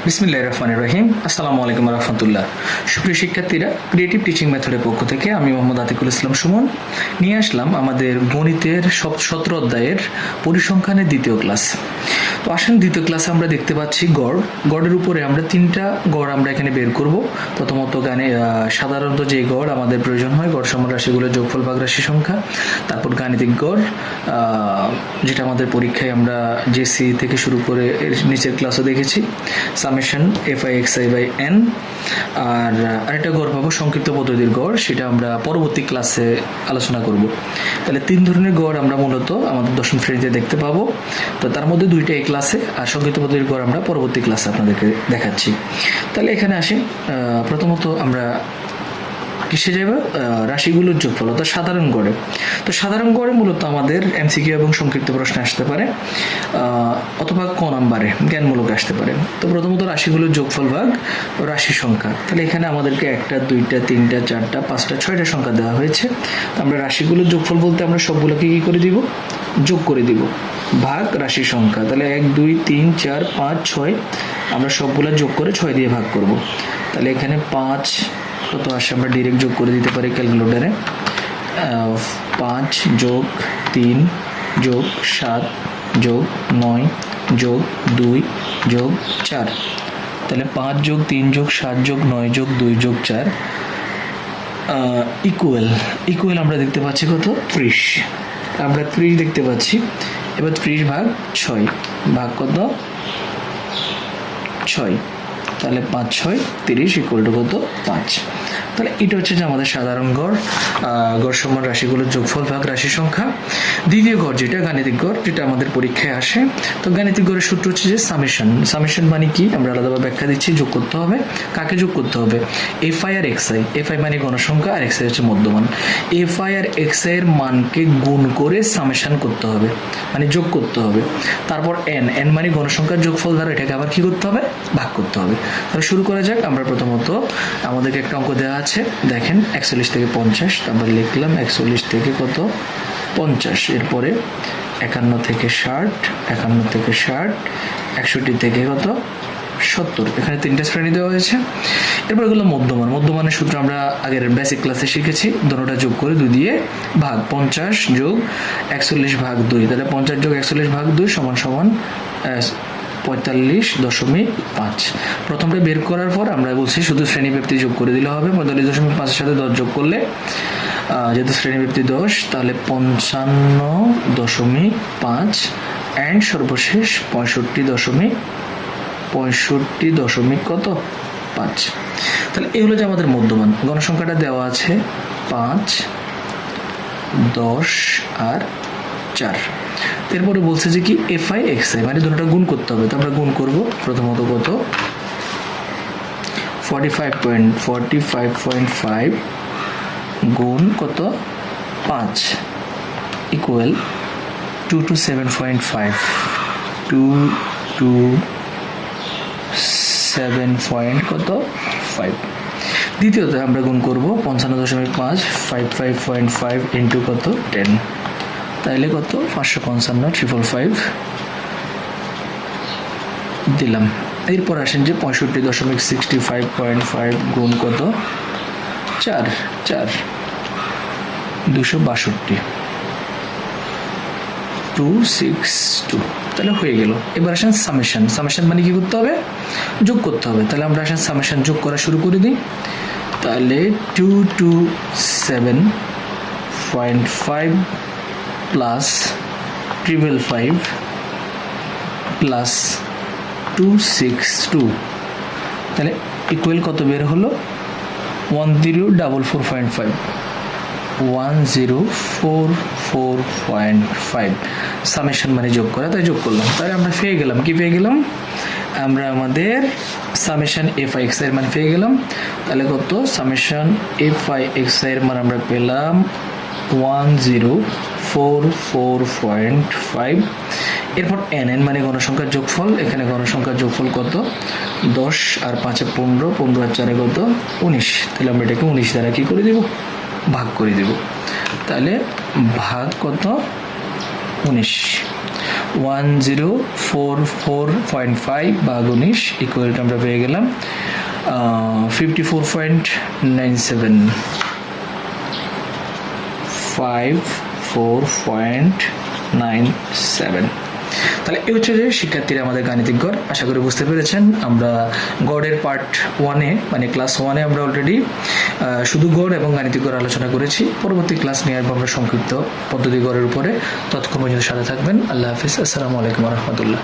বিসমিল্লাহির রহমানির রহিম। আসসালামু আলাইকুম রহমতুল্লাহ। সুপ্রিয় শিক্ষার্থীরা, ক্রিয়েটিভ টিচিং মেথডের পক্ষ থেকে আমি মোহাম্মদ আতিকুল ইসলাম সুমন নিয়ে আসলাম আমাদের গণিতের 17 অধ্যায়ের পরিসংখ্যানের দ্বিতীয় ক্লাস। তো আসেন, দ্বিতীয় ক্লাসে আমরা দেখতে পাচ্ছি গড়ের উপরে আমরা তিনটা গড় আমরা এখানে বের করব। প্রথমত সাধারণত যে গড় আমাদের প্রয়োজন হয়, গড় সমান রাশিগুলোর যোগফল ভাগ রাশি সংখ্যা, তারপর গাণিতিক গড়, যেটা আমাদের পরীক্ষায় আমরা জেসি থেকে শুরু করে নিচের ক্লাসও দেখেছি, সামেশন fi(xi/n), আর আরেকটা গড় পাবো সংক্ষিপ্ত পদ্ধতির গড়, সেটা আমরা পরবর্তী ক্লাসে আলোচনা করব। তাহলে তিন ধরনের গড় আমরা মূলত আমাদের দশম শ্রেণীতে দেখতে পাবো। তো তার মধ্যে দুইটা এই ক্লাসে, আর সংক্ষিপ্ত পদ্ধতির গড় আমরা পরবর্তী ক্লাসে আপনাদেরকে দেখাচ্ছি। তাহলে এখানে আসি, প্রথমত আমরা কিসে যাবে? রাশিগুলোর যোগফল অর্থাৎ সাধারণ গড়ে। তো সাধারণ গড়ে মূলত আমাদের এমসিকিউ এবং সংক্ষিপ্ত প্রশ্ন আসতে পারে, অথবা ক নাম্বারে জ্ঞানমূলক আসতে পারে। তো প্রথমত রাশিগুলোর যোগফল ভাগ রাশি সংখ্যা। তাহলে এখানে আমাদেরকে 1টা 2টা 3টা 4টা 5টা 6টা সংখ্যা দেওয়া হয়েছে। আমরা রাশিগুলোর যোগফল বলতে আমরা সবগুলোকে কি করে দিব? যোগ করে দিব, ভাগ রাশি সংখ্যা। তাহলে 1 2 3 4 5 6 আমরা সবগুলো যোগ করে 6 দিয়ে ভাগ করব। তাহলে এখানে 5 কত আসে আমরা ডিরেক্ট যোগ করে দিতে পারি ক্যালকুলেটারে। 5 যোগ 3 যোগ 7 যোগ 9 যোগ 2 যোগ 4। তাহলে 5 যোগ 3 যোগ 7 যোগ 9 যোগ 2 যোগ 4 ইকুয়াল আমরা দেখতে পাচ্ছি কত? 30। আমরা 30 দেখতে পাচ্ছি। এবার 30 ভাগ 6, ভাগ কত? 6। তাহলে 5 6 30 ইকুয়াল টু কত? 5। তাহলে এটা হচ্ছে যে আমাদের সাধারণ গড়, গড় সমান রাশিগুলোর যোগফল ভাগ রাশি সংখ্যা। দ্বিতীয় গড় যেটা গাণিতিক গড়, যেটা আমাদের পরীক্ষায় আসে। তো গাণিতিক গড়ের সূত্র হচ্ছে যে সামেশন মানে কি আমরা আলাদাভাবে ব্যাখ্যা দিচ্ছি। যোগ করতে হবে, কাকে যোগ করতে হবে? fi আর xi। fi মানে গণসংখ্যা আর xi হচ্ছে মধ্যমান। fi আর xi এর মানকে গুণ করে সামেশন করতে হবে, মানে যোগ করতে হবে। তারপর n মানে গণসংখ্যার যোগফল দ্বারা এটাকে আবার কি করতে হবে? ভাগ করতে হবে। তাহলে শুরু করা যাক। আমরা প্রথমত আমাদেরকে একটা অঙ্ক দেওয়া আছে, দেখেন 41 থেকে 50। তারপর লিখলাম 41 থেকে কত? 50। এরপরে 51 থেকে 60, 51 থেকে 60, 61 থেকে কত? 70। এখানে 3টা শ্রেণী দেওয়া হয়েছে। এরপর এগুলো মধ্যমানের সূত্র আমরা আগের বেসিক ক্লাসে শিখেছি। দুটোটা যোগ করে 2 দিয়ে ভাগ। 50 যোগ 41 ভাগ 2। তাহলে 50 যোগ 41 ভাগ 2 সমান 45.5। প্রথমটা বের করার পর আমরা বলছি শুধু শ্রেণীব্যাপ্তি যোগ করে দিলে হবে। 45.5 এর সাথে 10 যোগ করলে, যেহেতু শ্রেণীব্যাপ্তি 10, তাহলে 55.5 অ্যান্ড সর্বশেষ 65.5 কত? 5। তাহলে এই হলো যে আমাদের মধ্যমান। গণসংখ্যাটা দেওয়া আছে 5, 10 আর 4। এরপরে বলছে যে কি fi xi মানে দুটোটা গুণ করতে হবে। তো আমরা গুণ করব। প্রথমত কত? 45.5 গুণ কত? 5 ইকুয়াল 2 to 7.5, 2 to 7 কত? 5। দ্বিতীয়ত আমরা গুণ করব 55.5 55.5 ইন্টু কত? 10। তাইলে কত? 555 দিলাম। এরপর আসেন যে 65.65.5 গুণ কত? 4 262 262। তাহলে হয়ে গেল। এবার আসেন সামেশন মানে কি করতে হবে? যোগ করতে হবে। তাহলে আমরা আসেন সামেশন যোগ করা শুরু করে দিই। তাহলে 2 to 7.5 প্লাস 555 প্লাস 262। তাহলে ইকুয়াল কত বের হলো? 1044.5 1044.5। সামেশন মানে যোগ করা, তাই যোগ করলাম। তাহলে আমরা পেয়ে গেলাম, কি পেয়ে গেলাম? আমরা আমাদের সামেশন fi xi এর মান পেয়ে গেলাম। তাহলে কত? সামেশন fi xi এর মান আমরা পেলাম 1044.5। এরপর n মানে গণসংখ্যার যোগফল। এখানে গণসংখ্যার যোগফল কত? 10 আর 5 15, 15 আর 4 কত? 19। তাহলে আমরা এটাকে 19 দ্বারা কি করে দিব? ভাগ করে দেব। তাহলে ভাগ কত? 19। 1044.5 ভাগ 19 ইকুয়াল আমরা পেয়ে গেলাম 54.97 54.97। তাহলে এই হচ্ছে যে শিক্ষার্থীরা আমাদের গাণিতিক গড়। আশা করি বুঝতে পেরেছেন। আমরা গড়ের পার্ট 1-এ মানে ক্লাস 1-এ আমরা অলরেডি শুধু গড় এবং গাণিতিক গড় আলোচনা করেছি। পরবর্তী ক্লাস নিয়ে আসবো আমরা সংক্ষিপ্ত পদ্ধতি গড়ের উপরে। ততক্ষণ পর্যন্ত সাথে থাকবেন। আল্লাহ হাফিজ। আসসালামু আলাইকুম ওয়া রাহমাতুল্লাহ।